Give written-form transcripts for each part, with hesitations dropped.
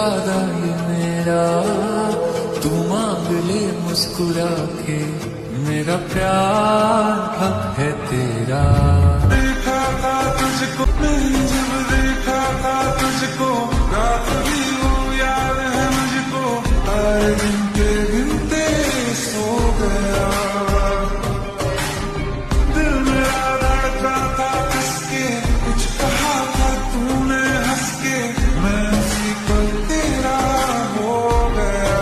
वादा ये मेरा, तू मांग ले मुस्कुरा के, मेरा प्यार हक है तेरा। देखा था तुझको मैंने जब देखा था तुझको, रात भी वो याद है मुझको, आए दिन के गिनते सो गया। दिल मेरा धड़का था किसके, कुछ कहा था तूने हंस के, मैं हंसी पर तेरा हो गया।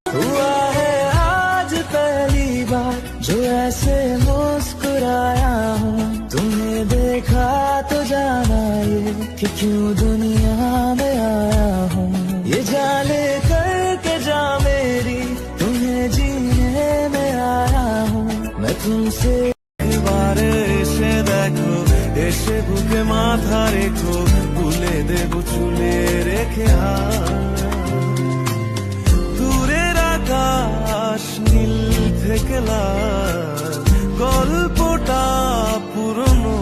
हुआ है आज पहली बार जो ऐसे मुस्कुराया हूँ, तुम्हें देखा तो जाना ये कि क्यों दुनिया में आया हूँ। ये जाने करके जा मेरी, तुम्हें जीने में आया हूँ मैं तुमसे। एक बार এসে দেখো, এসে বুকে মাথা রেখো, ভুলে দেব চুলে রেখে দূরের আকাশ নীল থেকে লাল, গল্পটা পুরনো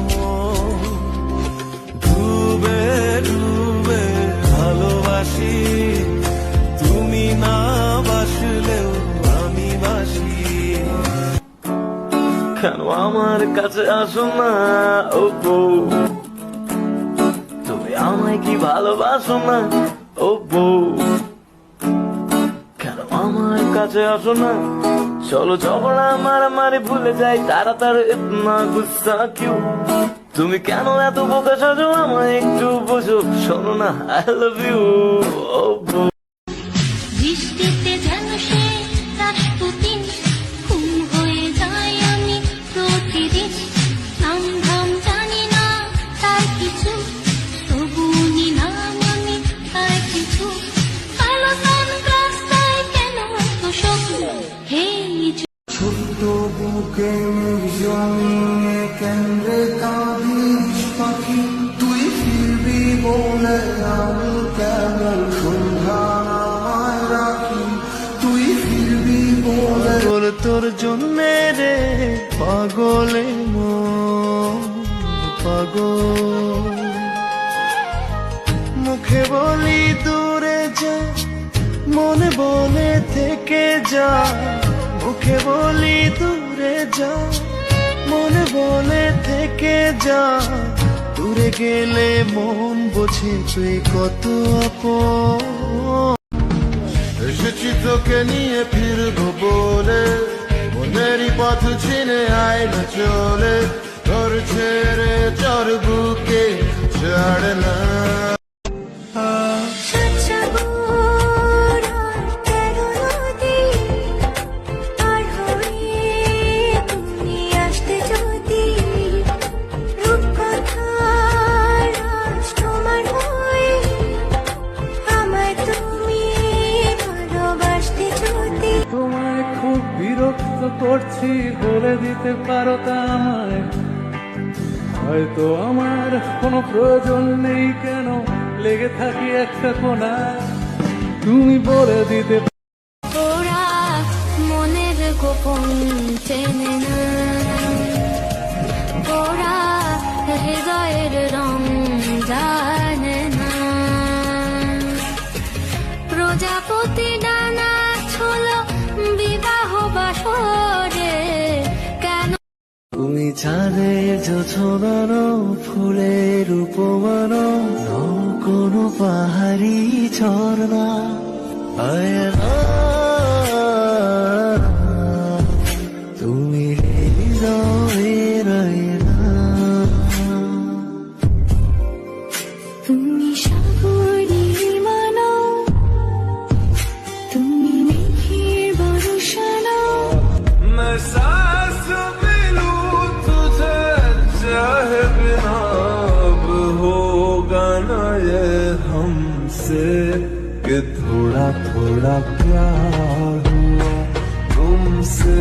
ডুবে ডুবে ভালোবাসি, তুমি না বাসলেও আমি বাসি। কেন আমার কাছে আসো না ও বউ, তুমি আমায় কি ভালোবাসো না ও বউ। কেন আমার কাছে আসো না, চলো ঝগড়া মারামারি ভুলে যাই তাড়াতাড়ি, ইতনা গুসা কিউ। তুমি কেন এত বোকা সাজো, আমায় একটু বোঝো, শোনো না আই লাভ ইউ ও বউ। বৃষ্টিতে যেন সে রাজপুতিন, ঘুম হয়ে যায় আমি প্রতিদিন, নাম ধাম জানি না তার কিছু, তবু নিলাম আমি তার কিছু। কালো সানগ্লাসটাই কেন এত স্বপ্ন, হে ছোট্ট বুকে জমিয়ে কেন্দ্রে কাঁদিস পাখি, তুই ফিরবি বলে আমি কেমন সন্ধ্যা নামায় রাখি, তুই ফিরবি বলে তোর জন্যে রে পাগলে পাগল। মুখে বলি দূরে যা, মনে বলে থেকে যা, মুখে বলি দূরে যা, মনে বলে থেকে যা। দূরে গেলে মন বোঝে তুই কত আপন। এসেছি তোকে নিয়ে ফিরবো বলে, মনেরই পথ চিনে আয় না চলে, তোর ছেড়ে চর বুকে ছাড় না। তোমায় খুব বিরক্ত করছি বলে দিতে পারো তা আমায়, হয়তো আমার কোনো প্রয়োজন নেই, কেন লেগে থাকি একটা কোনায়, তুমি বলে দিতে। ওরা মনের গোপন চেনে না, ওরা হৃদয়ের রং জানে না। প্রজাপতি ডানা ছোলো বিবাহ বাসরে, কেন তুমি চাঁদের জোছনানো, ফুলের উপমানো, কোনো পাহাড়ি ঝর্ণা। তুমি হৃদয়ের আয়না, তুমি সাগরী মানো, তুমি মেঘের বর্ষানো। मैं सांस भी लूं तुझे चाहे बिना, अब होगा ना ये हमसे कि थोड़ा थोड़ा प्यार हुआ तुमसे।